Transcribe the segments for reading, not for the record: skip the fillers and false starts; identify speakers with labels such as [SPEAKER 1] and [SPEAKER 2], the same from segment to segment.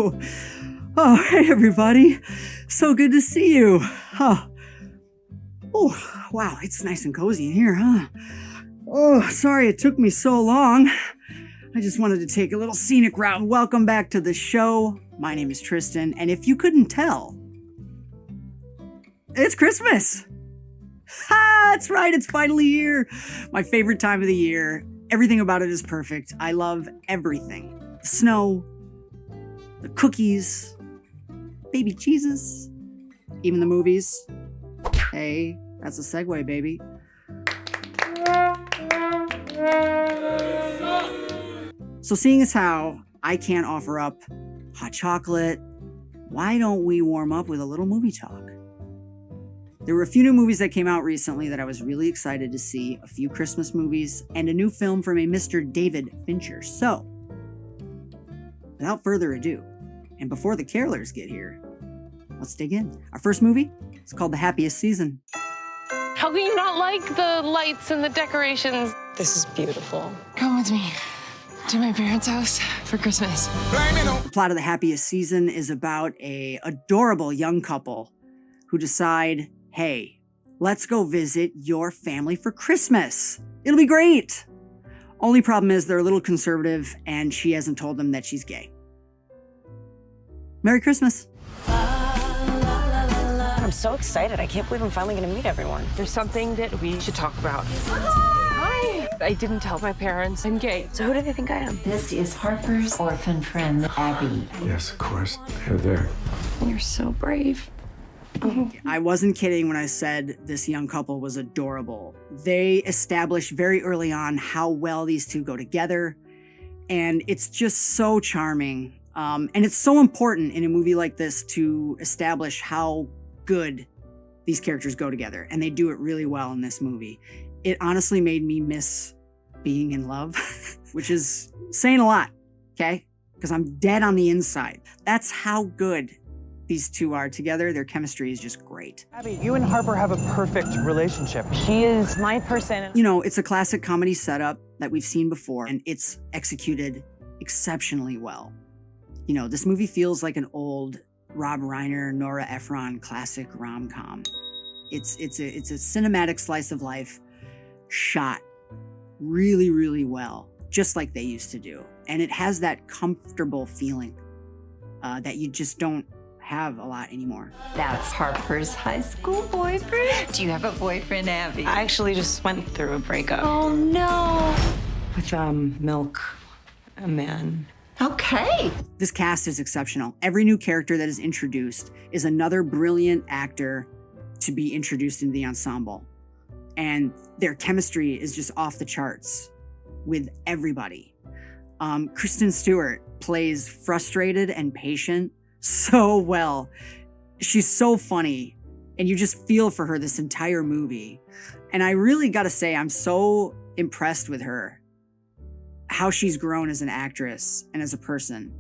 [SPEAKER 1] Oh, hey everybody. So good to see you. Huh. Oh, wow, it's nice and cozy in here, huh? Oh, sorry it took me so long. I just wanted to take a little scenic route. Welcome back to the show. My name is Tristan, and if you couldn't tell, it's Christmas. Ha, that's right, it's finally here. My favorite time of the year. Everything about it is perfect. I love everything. The snow, the cookies, baby Jesus, even the movies. Hey, that's a segue, baby. So seeing as how I can't offer up hot chocolate, why don't we warm up with a little movie talk? There were a few new movies that came out recently that I was really excited to see, a few Christmas movies, and a new film from a Mr. David Fincher. So, without further ado, and before the carolers get here, let's dig in. Our first movie is called The Happiest Season.
[SPEAKER 2] How can you not like the lights and the decorations?
[SPEAKER 3] This is beautiful.
[SPEAKER 2] Come with me to my parents' house for Christmas.
[SPEAKER 1] The plot of The Happiest Season is about a adorable young couple who decide, hey, let's go visit your family for Christmas. It'll be great. Only problem is they're a little conservative and she hasn't told them that she's gay. Merry Christmas.
[SPEAKER 3] I'm so excited. I can't believe I'm finally going to meet everyone.
[SPEAKER 2] There's something that we should talk about. Hi! I didn't tell my parents I'm gay.
[SPEAKER 3] So who do they think I am?
[SPEAKER 4] This is Harper's orphan friend, Abby.
[SPEAKER 5] Yes, of course. They're there.
[SPEAKER 2] You're so brave.
[SPEAKER 1] I wasn't kidding when I said this young couple was adorable. They established very early on how well these two go together, and it's just so charming. And it's so important in a movie like this to establish how good these characters go together, and they do it really well in this movie. It honestly made me miss being in love, which is saying a lot, okay? Because I'm dead on the inside. That's how good these two are together. Their chemistry is just great.
[SPEAKER 6] Abby, you and Harper have a perfect relationship.
[SPEAKER 3] She is my person.
[SPEAKER 1] You know, it's a classic comedy setup that we've seen before, and it's executed exceptionally well. You know, this movie feels like an old Rob Reiner, Nora Ephron classic rom-com. It's a cinematic slice of life shot really, really well, just like they used to do. And it has that comfortable feeling that you just don't have a lot anymore.
[SPEAKER 4] That's Harper's high school boyfriend. Do you have a boyfriend, Abby?
[SPEAKER 3] I actually just went through a breakup.
[SPEAKER 4] Oh, no.
[SPEAKER 3] With, Milk, a man.
[SPEAKER 4] Okay.
[SPEAKER 1] This cast is exceptional. Every new character that is introduced is another brilliant actor to be introduced into the ensemble. And their chemistry is just off the charts with everybody. Kristen Stewart plays frustrated and patient so well. She's so funny, and you just feel for her this entire movie. And I really gotta say, I'm so impressed with her, how she's grown as an actress and as a person.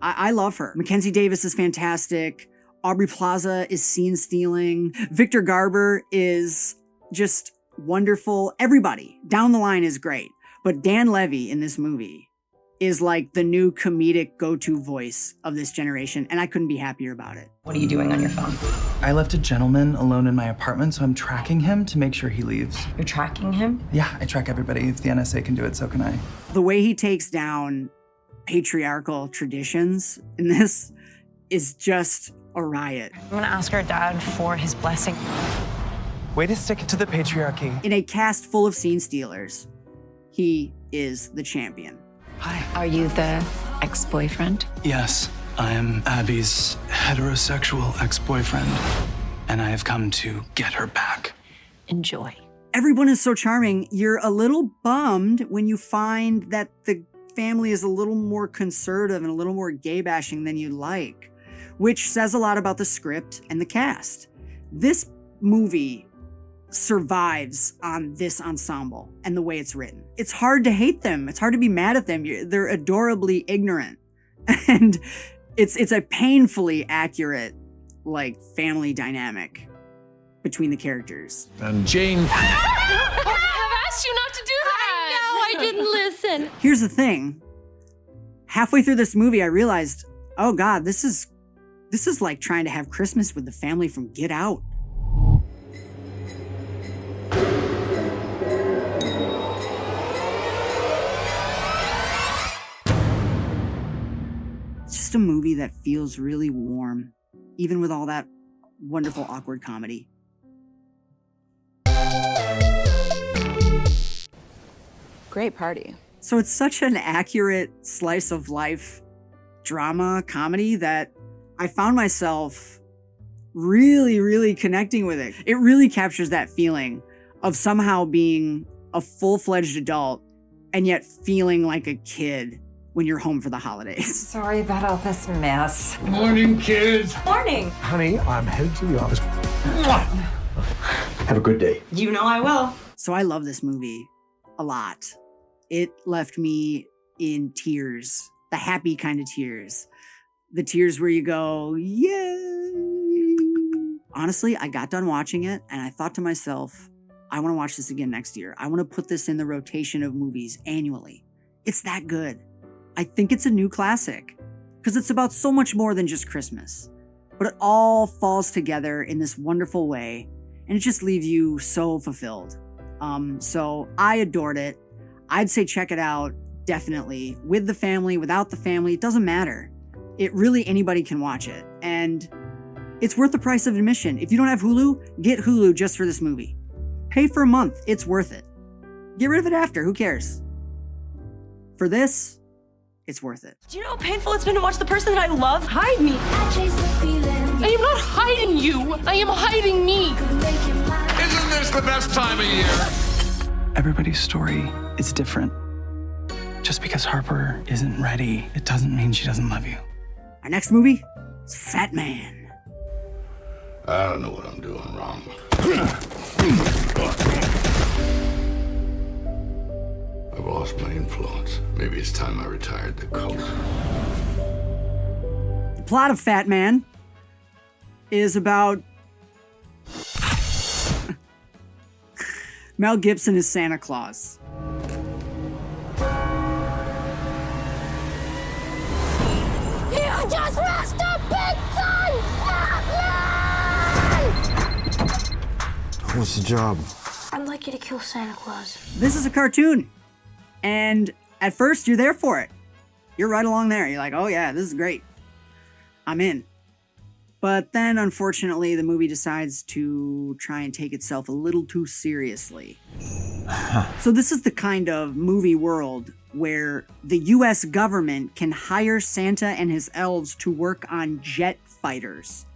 [SPEAKER 1] I love her. Mackenzie Davis is fantastic. Aubrey Plaza is scene stealing. Victor Garber is just wonderful. Everybody down the line is great. But Dan Levy in this movie is like the new comedic go-to voice of this generation, and I couldn't be happier about it.
[SPEAKER 3] What are you doing on your phone?
[SPEAKER 6] I left a gentleman alone in my apartment, so I'm tracking him to make sure he leaves.
[SPEAKER 3] You're tracking him?
[SPEAKER 6] Yeah, I track everybody. If the NSA can do it, so can I.
[SPEAKER 1] The way he takes down patriarchal traditions in this is just a riot.
[SPEAKER 3] I'm gonna ask our dad for his blessing.
[SPEAKER 6] Way to stick it to the patriarchy.
[SPEAKER 1] In a cast full of scene stealers, he is the champion.
[SPEAKER 6] Hi.
[SPEAKER 4] Are you the ex-boyfriend?
[SPEAKER 7] Yes, I am Abby's heterosexual ex-boyfriend, and I have come to get her back.
[SPEAKER 4] Enjoy.
[SPEAKER 1] Everyone is so charming. You're a little bummed when you find that the family is a little more conservative and a little more gay bashing than you like, which says a lot about the script and the cast. This movie survives on this ensemble and the way it's written. It's hard to hate them. It's hard to be mad at them. They're adorably ignorant. And it's a painfully accurate, like, family dynamic between the characters.
[SPEAKER 5] And Jane.
[SPEAKER 2] I have asked you not to do that.
[SPEAKER 4] No, I didn't listen.
[SPEAKER 1] Here's the thing. Halfway through this movie, I realized Oh God, this is like trying to have Christmas with the family from Get Out. It's just a movie that feels really warm, even with all that wonderful awkward comedy.
[SPEAKER 2] Great party.
[SPEAKER 1] So it's such an accurate slice of life drama comedy that I found myself really, really connecting with it. It really captures that feeling of somehow being a full-fledged adult and yet feeling like a kid when you're home for the holidays.
[SPEAKER 4] Sorry about all this mess.
[SPEAKER 5] Morning, kids.
[SPEAKER 3] Morning.
[SPEAKER 5] Honey, I'm headed to the office. Have a good day.
[SPEAKER 3] You know I will.
[SPEAKER 1] So I love this movie a lot. It left me in tears, the happy kind of tears. The tears where you go, yay! Honestly, I got done watching it and I thought to myself, I want to watch this again next year. I want to put this in the rotation of movies annually. It's that good. I think it's a new classic because it's about so much more than just Christmas, but it all falls together in this wonderful way and it just leaves you so fulfilled. So I adored it. I'd say check it out, definitely. With the family, without the family, it doesn't matter. It really, anybody can watch it. And it's worth the price of admission. If you don't have Hulu, get Hulu just for this movie. Pay for a month, it's worth it. Get rid of it after, who cares? For this, it's worth it.
[SPEAKER 3] Do you know how painful it's been to watch the person that I love hide me?
[SPEAKER 2] I am not hiding you. I am hiding me.
[SPEAKER 8] Isn't this the best time of year?
[SPEAKER 7] Everybody's story is different. Just because Harper isn't ready, it doesn't mean she doesn't love you.
[SPEAKER 1] Our next movie is Fat Man.
[SPEAKER 8] I don't know what I'm doing wrong. I've lost my influence. Maybe it's time I retired the cult.
[SPEAKER 1] The plot of Fat Man is about Mel Gibson-as-Santa Claus.
[SPEAKER 9] You just lost a big son!
[SPEAKER 5] What's the job?
[SPEAKER 9] I'd like you to kill Santa Claus.
[SPEAKER 1] This is a cartoon. And at first, you're there for it. You're right along there. You're like, oh yeah, this is great. I'm in. But then, unfortunately, the movie decides to try and take itself a little too seriously. So this is the kind of movie world where the US government can hire Santa and his elves to work on jet fighters.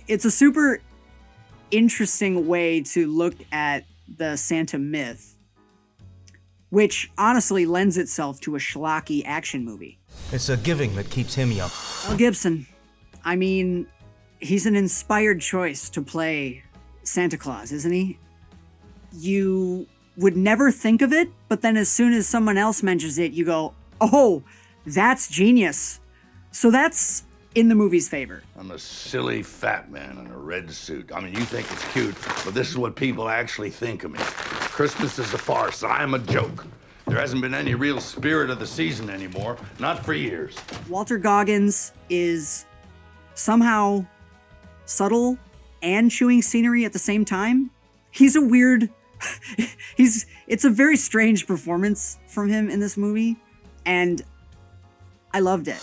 [SPEAKER 1] It's a super interesting way to look at the Santa myth, which honestly lends itself to a schlocky action movie.
[SPEAKER 10] It's a giving that keeps him young.
[SPEAKER 1] Mel Gibson, I mean, he's an inspired choice to play Santa Claus, isn't he? You would never think of it, but then as soon as someone else mentions it, you go, oh, that's genius. So that's in the movie's favor.
[SPEAKER 8] I'm a silly fat man in a red suit. I mean, you think it's cute, but this is what people actually think of me. Christmas is a farce. I am a joke. There hasn't been any real spirit of the season anymore. Not for years.
[SPEAKER 1] Walter Goggins is somehow subtle and chewing scenery at the same time. He's a weird... it's a very strange performance from him in this movie, and I loved it.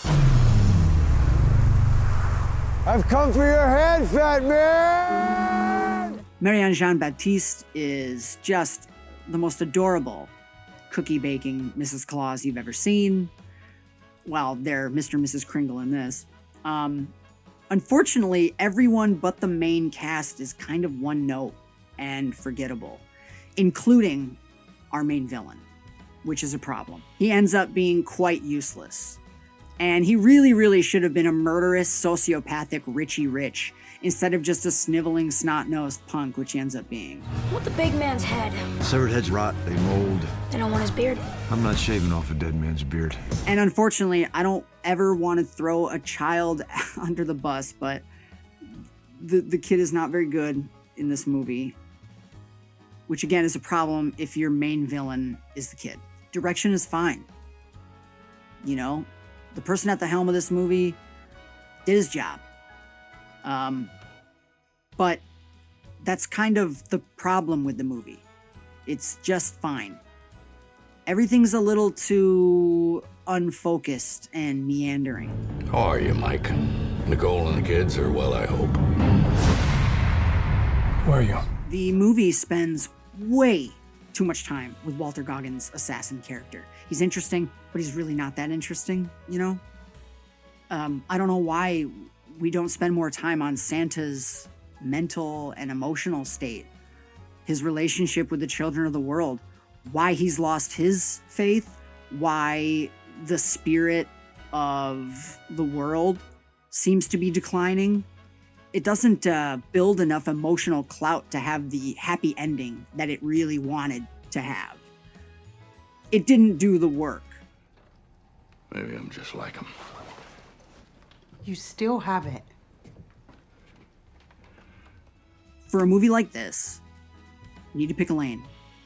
[SPEAKER 11] I've come for your head, fat man!
[SPEAKER 1] Marianne Jean-Baptiste is just the most adorable cookie-baking Mrs. Claus you've ever seen. Well, they're Mr. and Mrs. Kringle in this. Unfortunately, everyone but the main cast is kind of one note and forgettable, including our main villain, which is a problem. He ends up being quite useless. And he really, really should have been a murderous, sociopathic Richie Rich instead of just a sniveling, snot-nosed punk, which he ends up being.
[SPEAKER 9] I want the big man's head.
[SPEAKER 11] Severed heads rot, they mold.
[SPEAKER 9] They don't want his beard.
[SPEAKER 11] I'm not shaving off a dead man's beard.
[SPEAKER 1] And unfortunately, I don't ever want to throw a child under the bus, but the kid is not very good in this movie, which again is a problem if your main villain is the kid. Direction is fine. You know, The person at the helm of this movie did his job. But that's kind of the problem with the movie. It's just fine. Everything's a little too unfocused and meandering.
[SPEAKER 8] How are you, Mike? Nicole and the kids are well, I hope.
[SPEAKER 5] Where are you?
[SPEAKER 1] The movie spends way too much time with Walter Goggins' assassin character. He's interesting, but he's really not that interesting, you know? I don't know why we don't spend more time on Santa's mental and emotional state, his relationship with the children of the world, why he's lost his faith, why the spirit of the world seems to be declining. It doesn't build enough emotional clout to have the happy ending that it really wanted to have. It didn't do the work.
[SPEAKER 8] Maybe I'm just like him.
[SPEAKER 12] You still haven't.
[SPEAKER 1] For a movie like this, you need to pick a lane.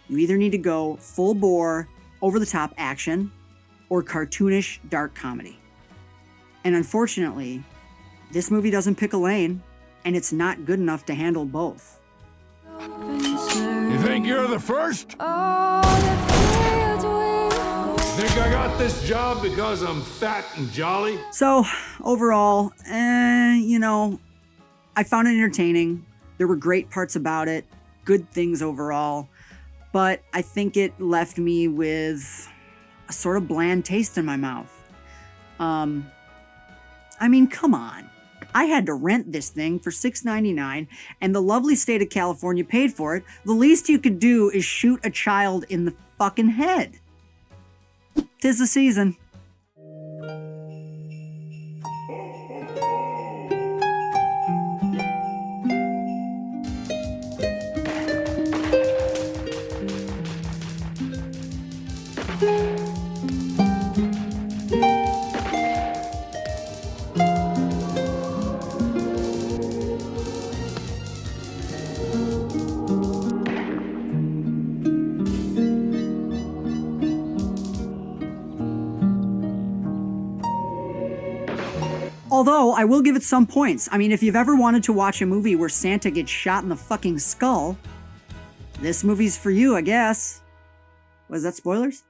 [SPEAKER 1] You either need to go full bore, over-the-top action, or cartoonish dark comedy. And unfortunately, this movie doesn't pick a lane, and it's not good enough to handle both.
[SPEAKER 5] You think you're the first? Think I got this job because I'm fat and jolly?
[SPEAKER 1] So, overall, I found it entertaining. There were great parts about it, good things overall, but I think it left me with a sort of bland taste in my mouth. Come on. I had to rent this thing for $6.99, and the lovely state of California paid for it. The least you could do is shoot a child in the fucking head. 'Tis the season. Although, I will give it some points. I mean, if you've ever wanted to watch a movie where Santa gets shot in the fucking skull, this movie's for you, I guess. Was that spoilers?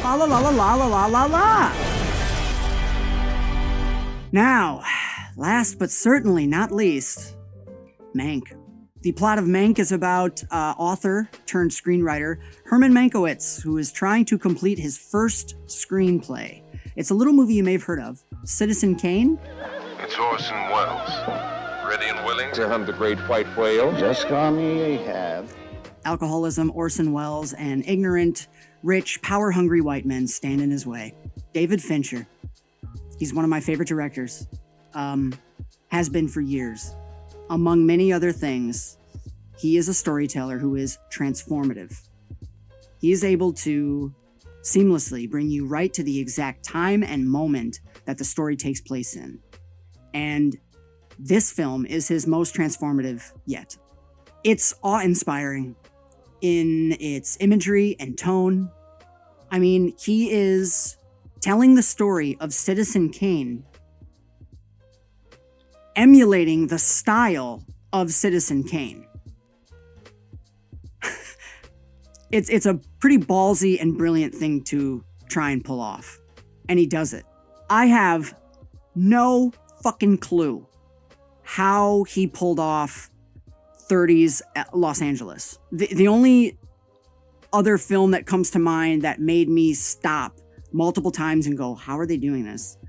[SPEAKER 1] La la la la la la la la la. Now, last but certainly not least, Mank. The plot of Mank is about author turned screenwriter Herman Mankiewicz, who is trying to complete his first screenplay. It's a little movie you may have heard of, Citizen Kane.
[SPEAKER 13] It's Orson Welles. Ready and willing to hunt the great white whale? Just call me Ahab.
[SPEAKER 1] Alcoholism, Orson Welles, and ignorant, rich, power-hungry white men stand in his way. David Fincher. He's one of my favorite directors. Has been for years. Among many other things, he is a storyteller who is transformative. He is able to seamlessly bring you right to the exact time and moment that the story takes place in. And this film is his most transformative yet. It's awe-inspiring in its imagery and tone. I mean, he is telling the story of Citizen Kane, emulating the style of Citizen Kane. It's a pretty ballsy and brilliant thing to try and pull off. And he does it. I have no fucking clue how he pulled off 30s Los Angeles. The only other film that comes to mind that made me stop multiple times and go, how are they doing this?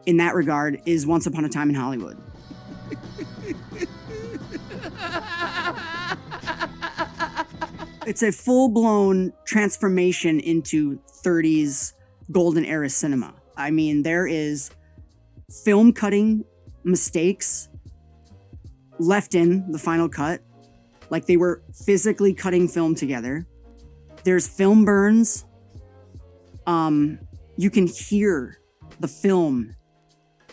[SPEAKER 1] In that regard is Once Upon a Time in Hollywood. It's a full-blown transformation into 30s golden era cinema. I mean, there is film cutting mistakes left in the final cut, like they were physically cutting film together. There's film burns. You can hear the film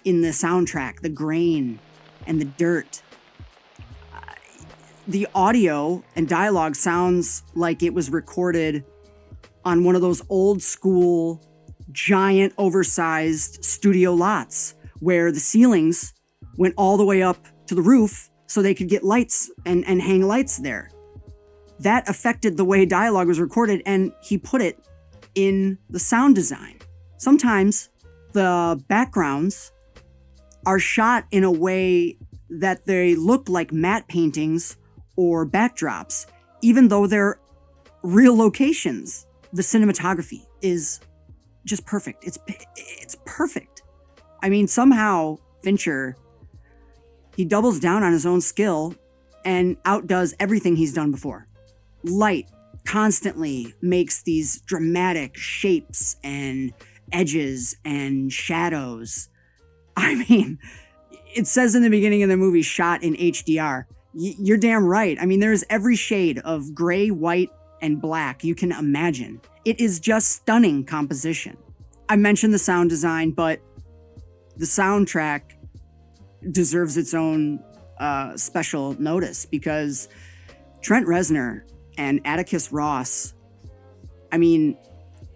[SPEAKER 1] in the soundtrack, the grain and the dirt. the audio and dialogue sounds like it was recorded on one of those old school, giant, oversized studio lots where the ceilings went all the way up to the roof so they could get lights and hang lights there. That affected the way dialogue was recorded, and he put it in the sound design. Sometimes the backgrounds are shot in a way that they look like matte paintings or backdrops, even though they're real locations. The cinematography is just perfect. It's perfect. I mean, somehow Fincher, he doubles down on his own skill and outdoes everything he's done before. Light constantly makes these dramatic shapes and edges and shadows. I mean, it says in the beginning of the movie, shot in HDR. You're damn right. I mean, there's every shade of gray, white, and black you can imagine. It is just stunning composition. I mentioned the sound design, but the soundtrack deserves its own special notice because Trent Reznor and Atticus Ross, I mean,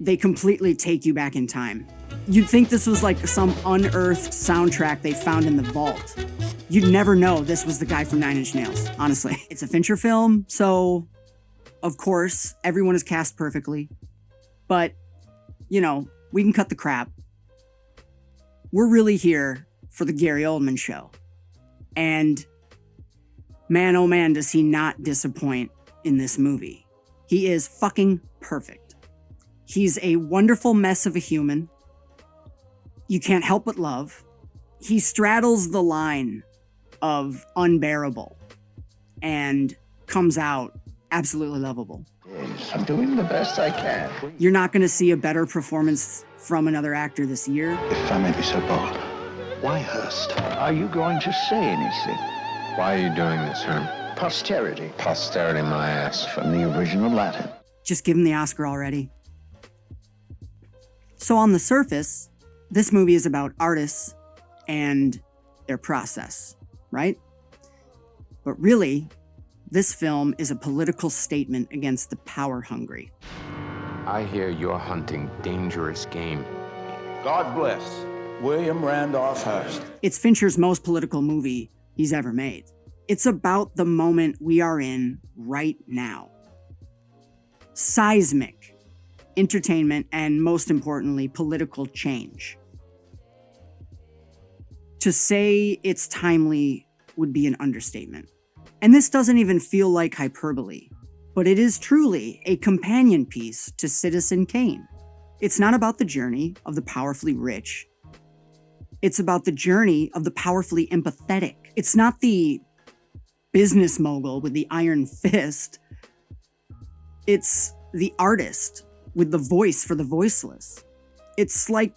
[SPEAKER 1] they completely take you back in time. You'd think this was like some unearthed soundtrack they found in the vault. You'd never know this was the guy from 9 Inch Nails, honestly. It's a Fincher film, so of course, everyone is cast perfectly. But, you know, we can cut the crap. We're really here for the Gary Oldman show. And man, oh man, does he not disappoint in this movie. He is fucking perfect. He's a wonderful mess of a human. You can't help but love. He straddles the line of unbearable and comes out absolutely lovable.
[SPEAKER 14] I'm doing the best I can.
[SPEAKER 1] You're not going to see a better performance from another actor this year.
[SPEAKER 14] If I may be so bold, why Hurst? Are you going to say anything?
[SPEAKER 13] Why are you doing this, Herm?
[SPEAKER 14] Posterity.
[SPEAKER 13] Posterity, my ass.
[SPEAKER 14] From the original Latin.
[SPEAKER 1] Just give him the Oscar already. So on the surface, this movie is about artists and their process, right? But really, this film is a political statement against the power-hungry.
[SPEAKER 13] I hear you're hunting dangerous game.
[SPEAKER 14] God bless William Randolph Hearst.
[SPEAKER 1] It's Fincher's most political movie he's ever made. It's about the moment we are in right now. Seismic entertainment and, most importantly, political change. To say it's timely would be an understatement. And this doesn't even feel like hyperbole, but it is truly a companion piece to Citizen Kane. It's not about the journey of the powerfully rich. It's about the journey of the powerfully empathetic. It's not the business mogul with the iron fist. It's the artist with the voice for the voiceless. It's like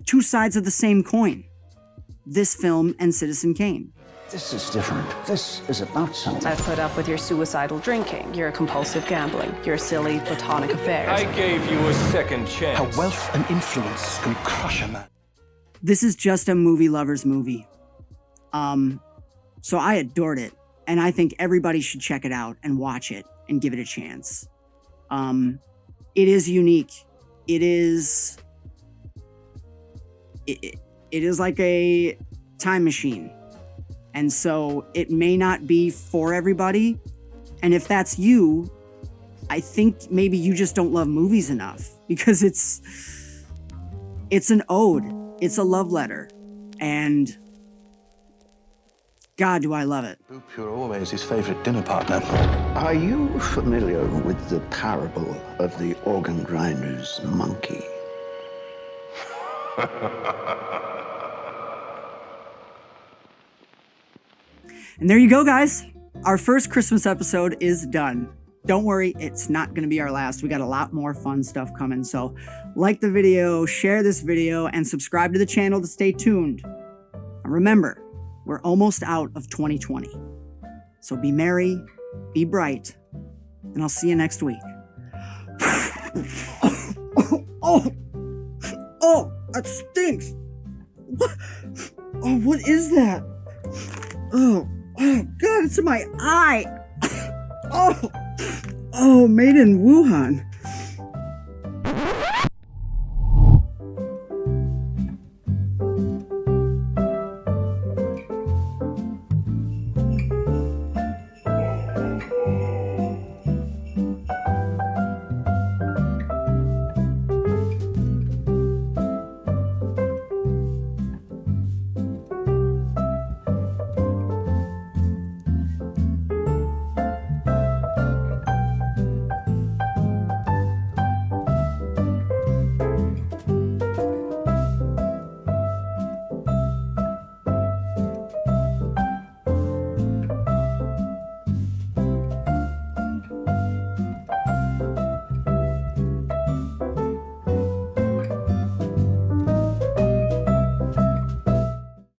[SPEAKER 1] two sides of the same coin. This film and Citizen Kane.
[SPEAKER 14] This is different. This is about something.
[SPEAKER 2] I've put up with your suicidal drinking, your compulsive gambling, your silly platonic affairs.
[SPEAKER 10] I gave you a second chance.
[SPEAKER 7] How wealth and influence can crush a man.
[SPEAKER 1] This is just a movie lover's movie. So I adored it, and I think everybody should check it out and watch it and give it a chance. It is unique. It is like a time machine. And so it may not be for everybody. And if that's you, I think maybe you just don't love movies enough, because it's an ode. It's a love letter. And God, do I love it.
[SPEAKER 7] You're always his favorite dinner partner.
[SPEAKER 14] Are you familiar with the parable of the organ grinder's monkey?
[SPEAKER 1] And there you go, guys. Our first Christmas episode is done. Don't worry, it's not going to be our last. We got a lot more fun stuff coming. So like the video, share this video, and subscribe to the channel to stay tuned. And remember, we're almost out of 2020. So be merry, be bright, and I'll see you next week. Oh, that stinks. What is that? Oh, God, it's in my eye. Oh, made in Wuhan.